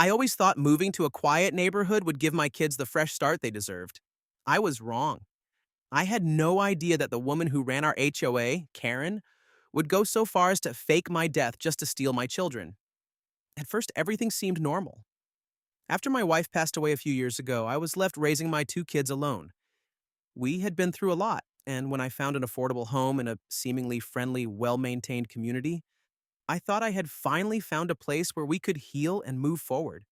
I always thought moving to a quiet neighborhood would give my kids the fresh start they deserved. I was wrong. I had no idea that the woman who ran our HOA, Karen, would go so far as to fake my death just to steal my children. At first, everything seemed normal. After my wife passed away a few years ago, I was left raising my two kids alone. We had been through a lot, and when I found an affordable home in a seemingly friendly, well maintained community, I thought I had finally found a place where we could heal and move forward.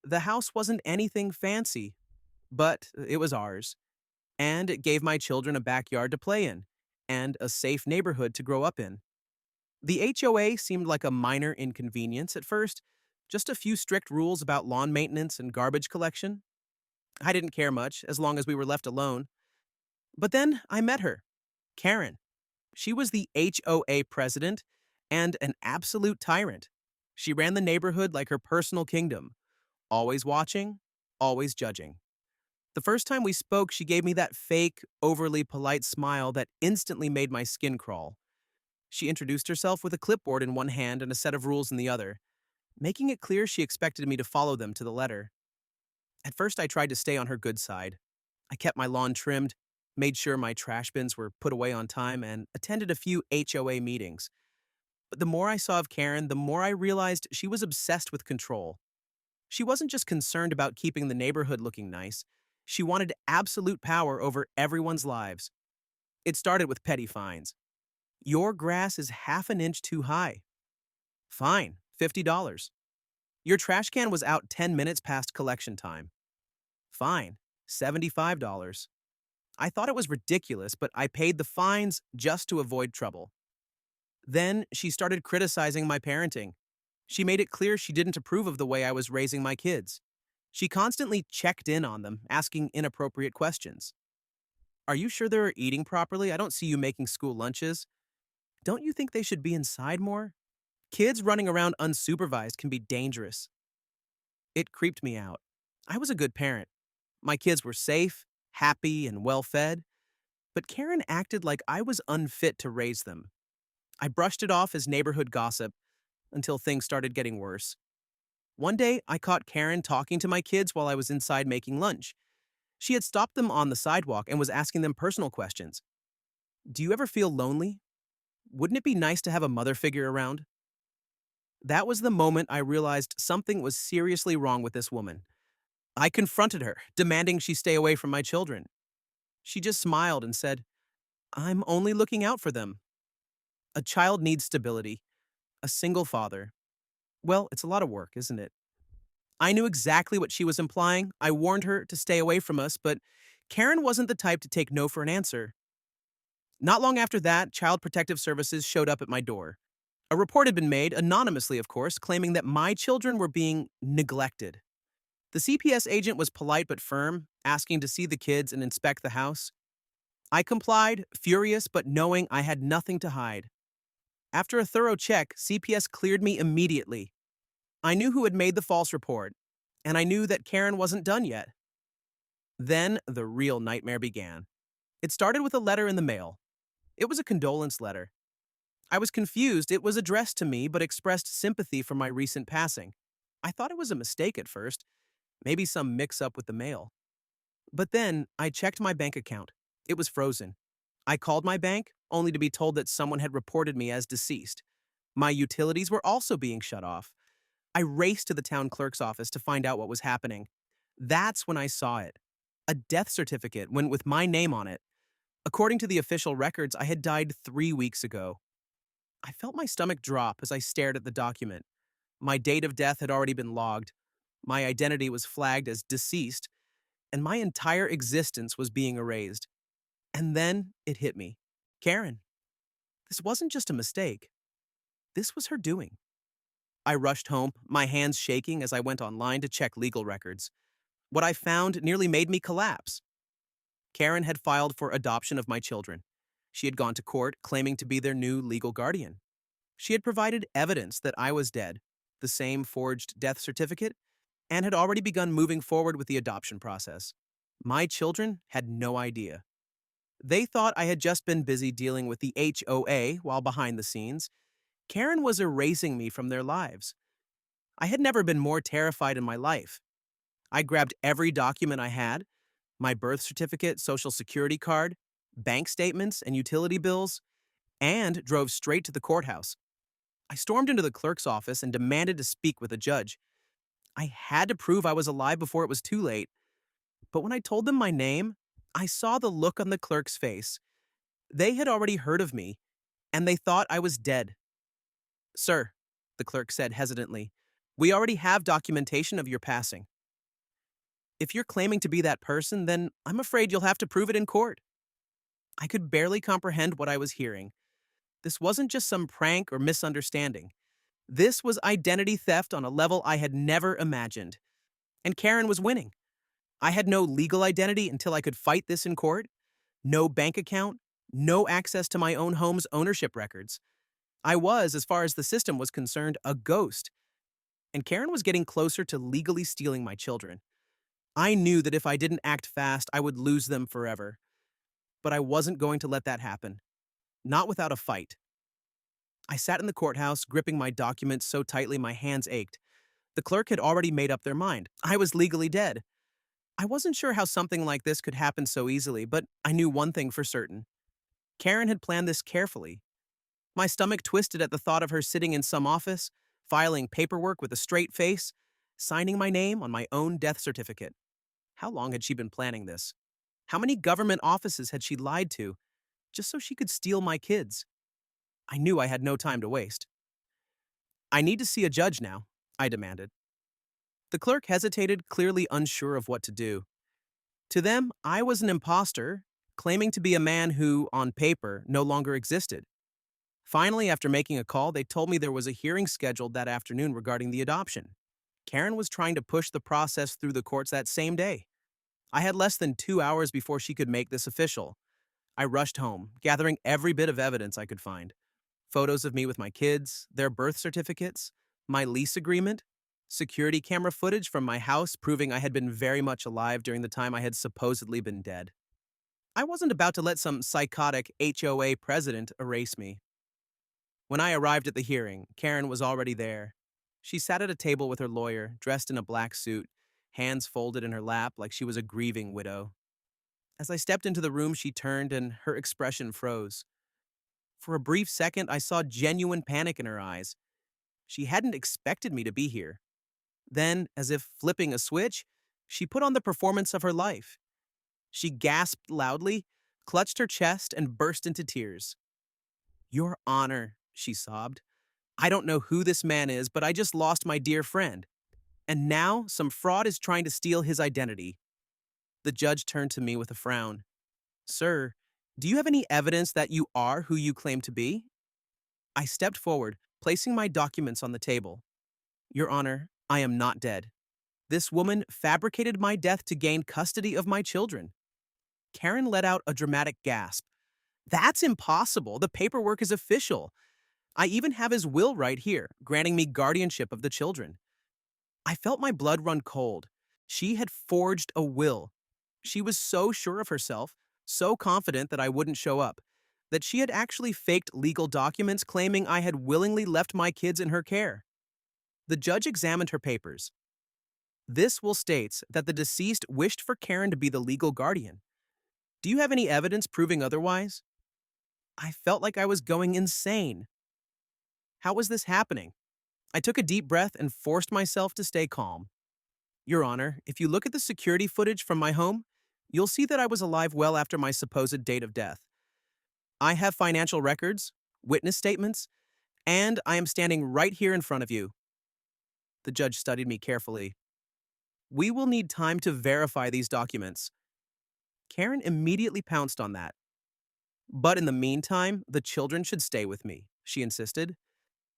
The house wasn't anything fancy, but it was ours, and it gave my children a backyard to play in and a safe neighborhood to grow up in. The HOA seemed like a minor inconvenience at first, just a few strict rules about lawn maintenance and garbage collection. I didn't care much as long as we were left alone. But then I met her, Karen. She was the HOA president and an absolute tyrant. She ran the neighborhood like her personal kingdom, always watching, always judging. The first time we spoke, she gave me that fake, overly polite smile that instantly made my skin crawl. She introduced herself with a clipboard in one hand and a set of rules in the other, making it clear she expected me to follow them to the letter. At first, I tried to stay on her good side. I kept my lawn trimmed, made sure my trash bins were put away on time, and attended a few HOA meetings. But the more I saw of Karen, the more I realized she was obsessed with control. She wasn't just concerned about keeping the neighborhood looking nice, she wanted absolute power over everyone's lives. It started with petty fines. Your grass is half an inch too high. Fine, $50. Your trash can was out 10 minutes past collection time. Fine, $75. I thought it was ridiculous, but I paid the fines just to avoid trouble. Then she started criticizing my parenting. She made it clear she didn't approve of the way I was raising my kids. She constantly checked in on them, asking inappropriate questions. Are you sure they're eating properly? I don't see you making school lunches. Don't you think they should be inside more? Kids running around unsupervised can be dangerous. It creeped me out. I was a good parent. My kids were safe, happy, and well fed, but Karen acted like I was unfit to raise them. I brushed it off as neighborhood gossip until things started getting worse. One day, I caught Karen talking to my kids while I was inside making lunch. She had stopped them on the sidewalk and was asking them personal questions. Do you ever feel lonely? Wouldn't it be nice to have a mother figure around? That was the moment I realized something was seriously wrong with this woman. I confronted her, demanding she stay away from my children. She just smiled and said, I'm only looking out for them. A child needs stability. A single father. Well, it's a lot of work, isn't it? I knew exactly what she was implying. I warned her to stay away from us, but Karen wasn't the type to take no for an answer. Not long after that, Child Protective Services showed up at my door. A report had been made, anonymously of course, claiming that my children were being neglected. The CPS agent was polite but firm, asking to see the kids and inspect the house. I complied, furious but knowing I had nothing to hide. After a thorough check, CPS cleared me immediately. I knew who had made the false report, and I knew that Karen wasn't done yet. Then the real nightmare began. It started with a letter in the mail. It was a condolence letter. I was confused. It was addressed to me but expressed sympathy for my recent passing. I thought it was a mistake at first, maybe some mix-up with the mail. But then I checked my bank account. It was frozen. I called my bank, only to be told that someone had reported me as deceased. My utilities were also being shut off. I raced to the town clerk's office to find out what was happening. That's when I saw it. A death certificate went with my name on it. According to the official records, I had died 3 weeks ago. I felt my stomach drop as I stared at the document. My date of death had already been logged. My identity was flagged as deceased, and my entire existence was being erased. And then it hit me. Karen. This wasn't just a mistake. This was her doing. I rushed home, my hands shaking as I went online to check legal records. What I found nearly made me collapse. Karen had filed for adoption of my children. She had gone to court claiming to be their new legal guardian. She had provided evidence that I was dead, the same forged death certificate, and had already begun moving forward with the adoption process. My children had no idea. They thought I had just been busy dealing with the HOA while behind the scenes. Karen was erasing me from their lives. I had never been more terrified in my life. I grabbed every document I had: my birth certificate, social security card, bank statements, and utility bills, and drove straight to the courthouse. I stormed into the clerk's office and demanded to speak with a judge. I had to prove I was alive before it was too late. But when I told them my name, I saw the look on the clerk's face. They had already heard of me, and they thought I was dead. "Sir," the clerk said hesitantly, "we already have documentation of your passing. If you're claiming to be that person, then I'm afraid you'll have to prove it in court." I could barely comprehend what I was hearing. This wasn't just some prank or misunderstanding. This was identity theft on a level I had never imagined. And Karen was winning. I had no legal identity until I could fight this in court, no bank account, no access to my own home's ownership records. I was, as far as the system was concerned, a ghost. And Karen was getting closer to legally stealing my children. I knew that if I didn't act fast, I would lose them forever. But I wasn't going to let that happen. Not without a fight. I sat in the courthouse, gripping my documents so tightly my hands ached. The clerk had already made up their mind. I was legally dead. I wasn't sure how something like this could happen so easily, but I knew one thing for certain. Karen had planned this carefully. My stomach twisted at the thought of her sitting in some office, filing paperwork with a straight face, signing my name on my own death certificate. How long had she been planning this? How many government offices had she lied to, just so she could steal my kids? I knew I had no time to waste. "I need to see a judge now," I demanded. The clerk hesitated, clearly unsure of what to do. To them, I was an imposter, claiming to be a man who, on paper, no longer existed. Finally, after making a call, they told me there was a hearing scheduled that afternoon regarding the adoption. Karen was trying to push the process through the courts that same day. I had less than 2 hours before she could make this official. I rushed home, gathering every bit of evidence I could find. Photos of me with my kids, their birth certificates, my lease agreement, security camera footage from my house proving I had been very much alive during the time I had supposedly been dead. I wasn't about to let some psychotic HOA president erase me. When I arrived at the hearing, Karen was already there. She sat at a table with her lawyer, dressed in a black suit, hands folded in her lap like she was a grieving widow. As I stepped into the room, she turned and her expression froze. For a brief second, I saw genuine panic in her eyes. She hadn't expected me to be here. Then, as if flipping a switch, she put on the performance of her life. She gasped loudly, clutched her chest, and burst into tears. "Your Honor," she sobbed. "I don't know who this man is, but I just lost my dear friend. And now some fraud is trying to steal his identity." The judge turned to me with a frown. "Sir, do you have any evidence that you are who you claim to be?" I stepped forward, placing my documents on the table. "Your Honor, I am not dead. This woman fabricated my death to gain custody of my children." Karen let out a dramatic gasp. "That's impossible. The paperwork is official. I even have his will right here, granting me guardianship of the children." I felt my blood run cold. She had forged a will. She was so sure of herself, so confident that I wouldn't show up, that she had actually faked legal documents claiming I had willingly left my kids in her care. The judge examined her papers. "This will states that the deceased wished for Karen to be the legal guardian. Do you have any evidence proving otherwise?" I felt like I was going insane. How was this happening? I took a deep breath and forced myself to stay calm. "Your Honor, if you look at the security footage from my home, you'll see that I was alive well after my supposed date of death. I have financial records, witness statements, and I am standing right here in front of you." The judge studied me carefully. "We will need time to verify these documents." Karen immediately pounced on that. "But in the meantime, the children should stay with me," she insisted.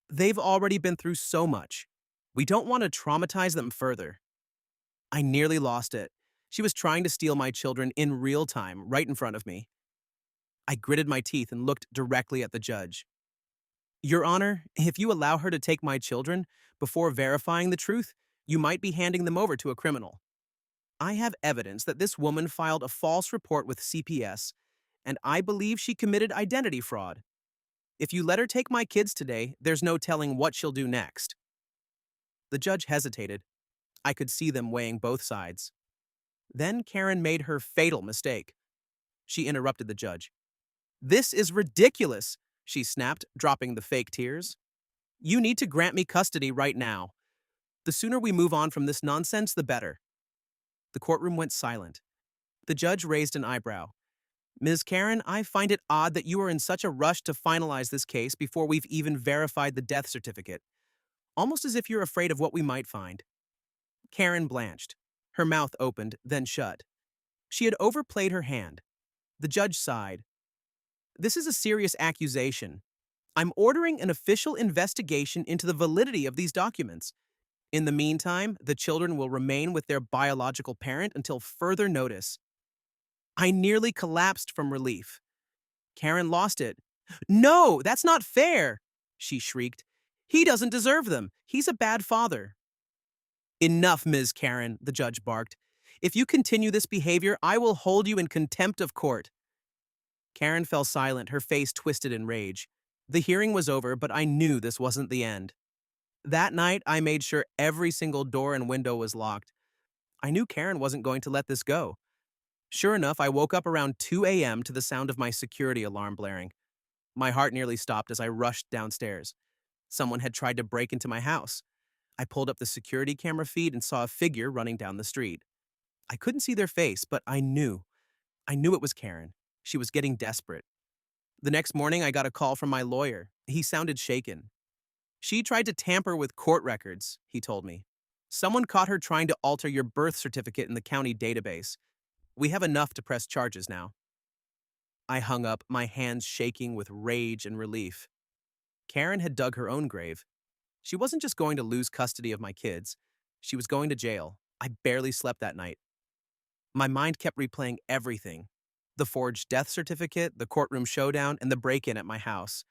"They've already been through so much. We don't want to traumatize them further." I nearly lost it. She was trying to steal my children in real time, right in front of me. I gritted my teeth and looked directly at the judge. "Your Honor, if you allow her to take my children before verifying the truth, you might be handing them over to a criminal. I have evidence that this woman filed a false report with CPS, and I believe she committed identity fraud. If you let her take my kids today, there's no telling what she'll do next." The judge hesitated. I could see them weighing both sides. Then Karen made her fatal mistake. She interrupted the judge. "This is ridiculous," she snapped, dropping the fake tears. "You need to grant me custody right now. The sooner we move on from this nonsense, the better." The courtroom went silent. The judge raised an eyebrow. "Ms. Karen, I find it odd that you are in such a rush to finalize this case before we've even verified the death certificate. Almost as if you're afraid of what we might find." Karen blanched. Her mouth opened, then shut. She had overplayed her hand. The judge sighed. "This is a serious accusation. I'm ordering an official investigation into the validity of these documents. In the meantime, the children will remain with their biological parent until further notice." I nearly collapsed from relief. Karen lost it. "No, that's not fair," she shrieked. "He doesn't deserve them. He's a bad father." "Enough, Ms. Karen," the judge barked. "If you continue this behavior, I will hold you in contempt of court." Karen fell silent, her face twisted in rage. The hearing was over, but I knew this wasn't the end. That night, I made sure every single door and window was locked. I knew Karen wasn't going to let this go. Sure enough, I woke up around 2 a.m. to the sound of my security alarm blaring. My heart nearly stopped as I rushed downstairs. Someone had tried to break into my house. I pulled up the security camera feed and saw a figure running down the street. I couldn't see their face, but I knew. I knew it was Karen. She was getting desperate. The next morning, I got a call from my lawyer. He sounded shaken. "She tried to tamper with court records," he told me. "Someone caught her trying to alter your birth certificate in the county database. We have enough to press charges now." I hung up, my hands shaking with rage and relief. Karen had dug her own grave. She wasn't just going to lose custody of my kids. She was going to jail. I barely slept that night. My mind kept replaying everything. The forged death certificate, the courtroom showdown, and the break-in at my house.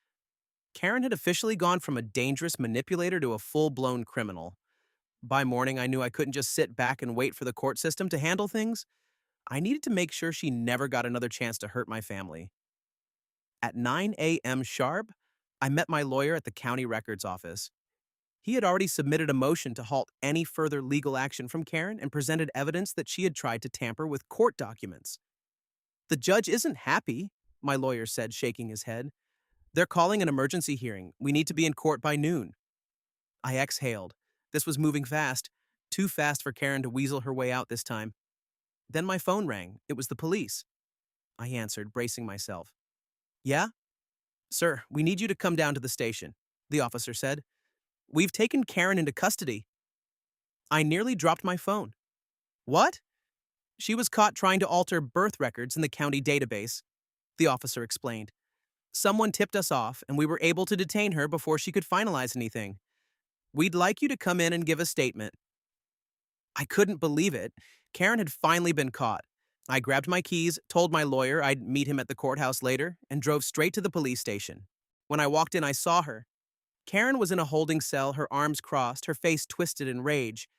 Karen had officially gone from a dangerous manipulator to a full-blown criminal. By morning, I knew I couldn't just sit back and wait for the court system to handle things. I needed to make sure she never got another chance to hurt my family. At 9 a.m. sharp, I met my lawyer at the county records office. He had already submitted a motion to halt any further legal action from Karen and presented evidence that she had tried to tamper with court documents. "The judge isn't happy," my lawyer said, shaking his head. "They're calling an emergency hearing. We need to be in court by noon." I exhaled. This was moving fast. Too fast for Karen to weasel her way out this time. Then my phone rang. It was the police. I answered, bracing myself. "Yeah? Sir, we need you to come down to the station," the officer said. "We've taken Karen into custody." I nearly dropped my phone. "What?" "She was caught trying to alter birth records in the county database," the officer explained. "Someone tipped us off, and we were able to detain her before she could finalize anything. We'd like you to come in and give a statement." I couldn't believe it. Karen had finally been caught. I grabbed my keys, told my lawyer I'd meet him at the courthouse later, and drove straight to the police station. When I walked in, I saw her. Karen was in a holding cell, her arms crossed, her face twisted in rage.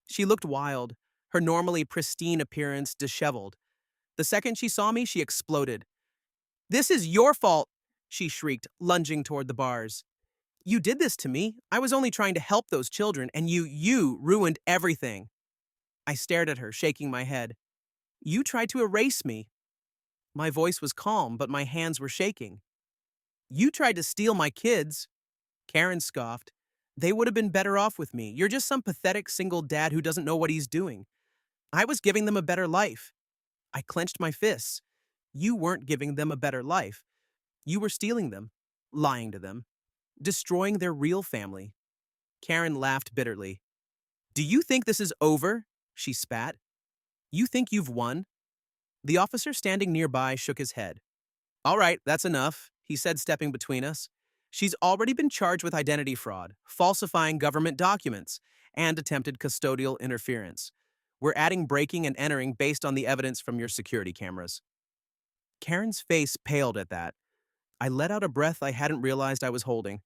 She looked wild, her normally pristine appearance disheveled. The second she saw me, she exploded. "This is your fault," she shrieked, lunging toward the bars. "You did this to me. I was only trying to help those children, and you ruined everything." I stared at her, shaking my head. "You tried to erase me." My voice was calm, but my hands were shaking. "You tried to steal my kids." Karen scoffed. "They would have been better off with me. You're just some pathetic single dad who doesn't know what he's doing. I was giving them a better life." I clenched my fists. "You weren't giving them a better life. You were stealing them, lying to them, destroying their real family." Karen laughed bitterly. "Do you think this is over?" she spat. "You think you've won?" The officer standing nearby shook his head. "All right, that's enough," he said, stepping between us. "She's already been charged with identity fraud, falsifying government documents, and attempted custodial interference. We're adding breaking and entering based on the evidence from your security cameras." Karen's face paled at that. I let out a breath I hadn't realized I was holding.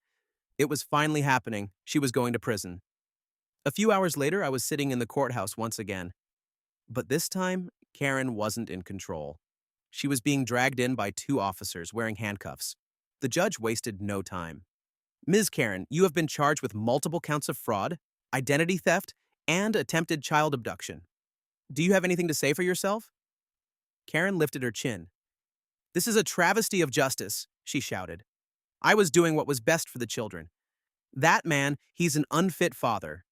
It was finally happening. She was going to prison. A few hours later, I was sitting in the courthouse once again. But this time, Karen wasn't in control. She was being dragged in by two officers wearing handcuffs. The judge wasted no time. "Ms. Karen, you have been charged with multiple counts of fraud, identity theft, and attempted child abduction. Do you have anything to say for yourself? Karen lifted her chin. This is a travesty of justice, she shouted. I was doing what was best for the children. That man, he's an unfit father.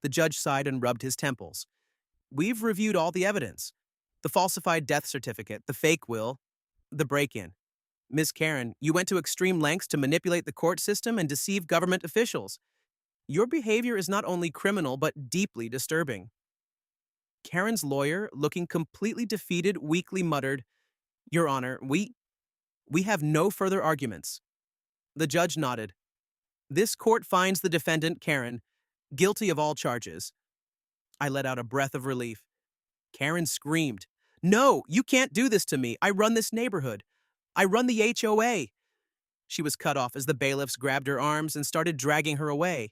The judge sighed and rubbed his temples. We've reviewed all the evidence. The falsified death certificate, the fake will, the break-in. Miss Karen, you went to extreme lengths to manipulate the court system and deceive government officials. Your behavior is not only criminal but deeply disturbing. Karen's lawyer, looking completely defeated, weakly muttered, Your Honor, we have no further arguments. The judge nodded. This court finds the defendant, Karen, guilty of all charges. I let out a breath of relief. Karen screamed, No, you can't do this to me. I run this neighborhood. I run the HOA. She was cut off as the bailiffs grabbed her arms and started dragging her away.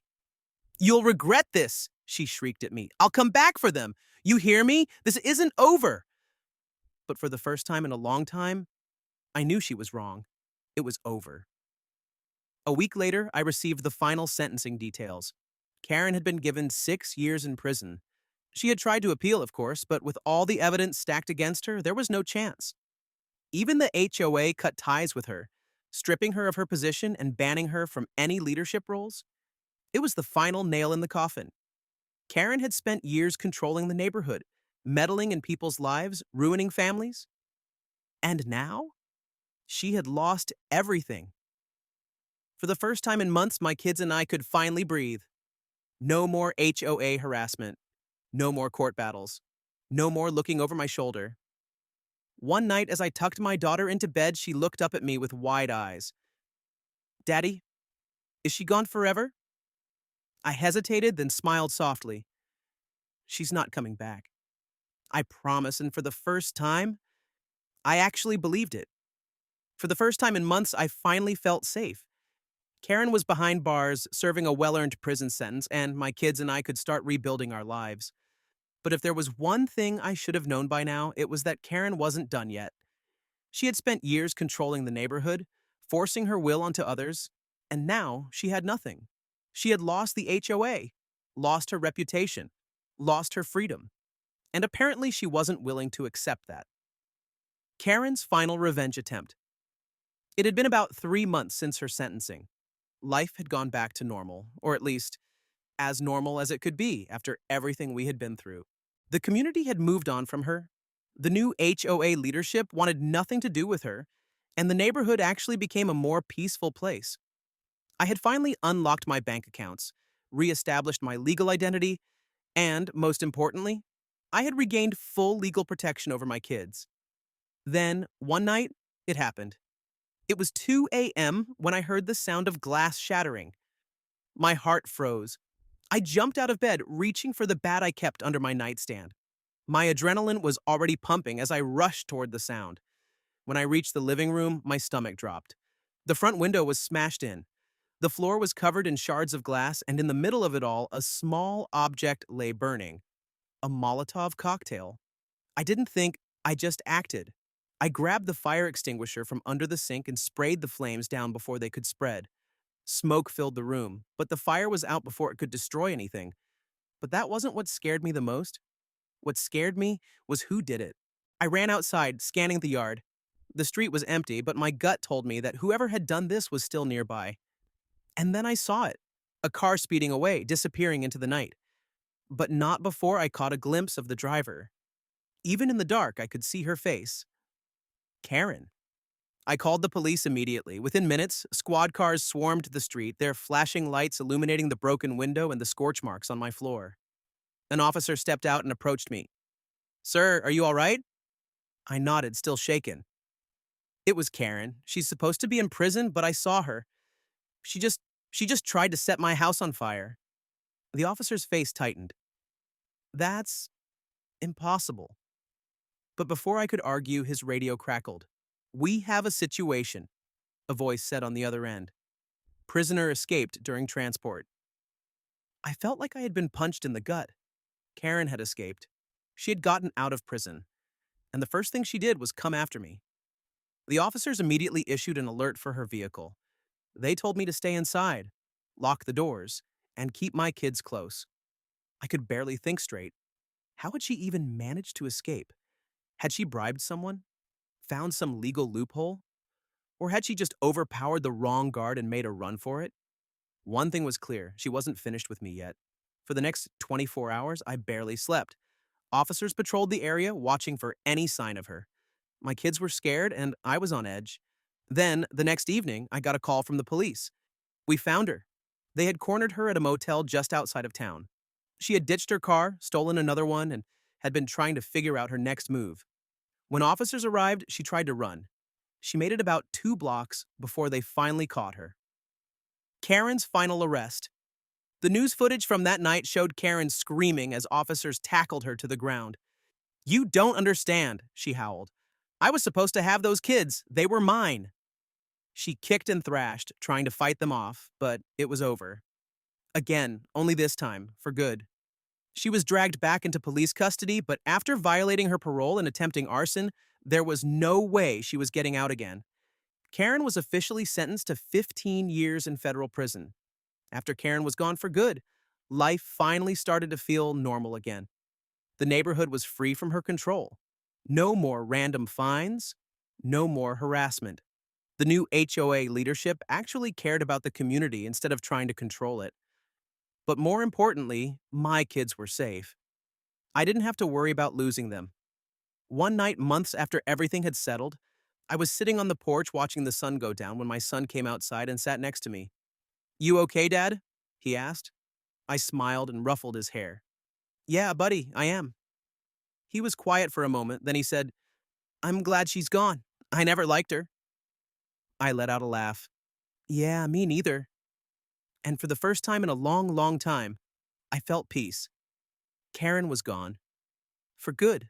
You'll regret this, she shrieked at me. I'll come back for them. You hear me? This isn't over. But for the first time in a long time, I knew she was wrong. It was over. A week later, I received the final sentencing details. Karen had been given 6 years in prison. She had tried to appeal, of course, but with all the evidence stacked against her, there was no chance. Even the HOA cut ties with her, stripping her of her position and banning her from any leadership roles. It was the final nail in the coffin. Karen had spent years controlling the neighborhood, meddling in people's lives, ruining families. And now, she had lost everything. For the first time in months, my kids and I could finally breathe. No more HOA harassment. No more court battles. No more looking over my shoulder. One night, as I tucked my daughter into bed, she looked up at me with wide eyes. Daddy, is she gone forever? I hesitated, then smiled softly. She's not coming back. I promise, and for the first time, I actually believed it. For the first time in months, I finally felt safe. Karen was behind bars, serving a well-earned prison sentence, and my kids and I could start rebuilding our lives. But if there was one thing I should have known by now, it was that Karen wasn't done yet. She had spent years controlling the neighborhood, forcing her will onto others, and now she had nothing. She had lost the HOA, lost her reputation, lost her freedom, and apparently she wasn't willing to accept that. Karen's final revenge attempt. It had been about 3 months since her sentencing. Life had gone back to normal, or at least as normal as it could be after everything we had been through. The community had moved on from her. The new HOA leadership wanted nothing to do with her, and the neighborhood actually became a more peaceful place. I had finally unlocked my bank accounts, reestablished my legal identity, and, most importantly, I had regained full legal protection over my kids. Then, one night, it happened. It was 2 a.m. when I heard the sound of glass shattering. My heart froze. I jumped out of bed, reaching for the bat I kept under my nightstand. My adrenaline was already pumping as I rushed toward the sound. When I reached the living room, my stomach dropped. The front window was smashed in. The floor was covered in shards of glass, and in the middle of it all, a small object lay burning. A Molotov cocktail. I didn't think, I just acted. I grabbed the fire extinguisher from under the sink and sprayed the flames down before they could spread. Smoke filled the room, but the fire was out before it could destroy anything. But that wasn't what scared me the most. What scared me was who did it. I ran outside, scanning the yard. The street was empty, but my gut told me that whoever had done this was still nearby. And then I saw it. A car speeding away, disappearing into the night. But not before I caught a glimpse of the driver. Even in the dark, I could see her face. Karen. I called the police immediately. Within minutes, squad cars swarmed the street, their flashing lights illuminating the broken window and the scorch marks on my floor. An officer stepped out and approached me. Sir, are you all right? I nodded, still shaken. It was Karen. She's supposed to be in prison, but I saw her. She just tried to set my house on fire. The officer's face tightened. That's impossible. But before I could argue, his radio crackled. We have a situation, a voice said on the other end. Prisoner escaped during transport. I felt like I had been punched in the gut. Karen had escaped. She had gotten out of prison. And the first thing she did was come after me. The officers immediately issued an alert for her vehicle. They told me to stay inside, lock the doors, and keep my kids close. I could barely think straight. How had she even managed to escape? Had she bribed someone? Found some legal loophole? Or had she just overpowered the wrong guard and made a run for it? One thing was clear, she wasn't finished with me yet. For the next 24 hours, I barely slept. Officers patrolled the area, watching for any sign of her. My kids were scared, and I was on edge. Then, the next evening, I got a call from the police. We found her. They had cornered her at a motel just outside of town. She had ditched her car, stolen another one, and had been trying to figure out her next move. When officers arrived, she tried to run. She made it about 2 blocks before they finally caught her. Karen's final arrest. The news footage from that night showed Karen screaming as officers tackled her to the ground. "You don't understand," she howled. "I was supposed to have those kids. They were mine." She kicked and thrashed, trying to fight them off, but it was over. Again, only this time, for good. She was dragged back into police custody, but after violating her parole and attempting arson, there was no way she was getting out again. Karen was officially sentenced to 15 years in federal prison. After Karen was gone for good, life finally started to feel normal again. The neighborhood was free from her control. No more random fines, no more harassment. The new HOA leadership actually cared about the community instead of trying to control it. But more importantly, my kids were safe. I didn't have to worry about losing them. One night, months after everything had settled, I was sitting on the porch watching the sun go down when my son came outside and sat next to me. "You okay, Dad?" he asked. I smiled and ruffled his hair. "Yeah, buddy, I am." He was quiet for a moment, then he said, "I'm glad she's gone. I never liked her." I let out a laugh. "Yeah, me neither." And for the first time in a long, long time, I felt peace. Karen was gone. For good.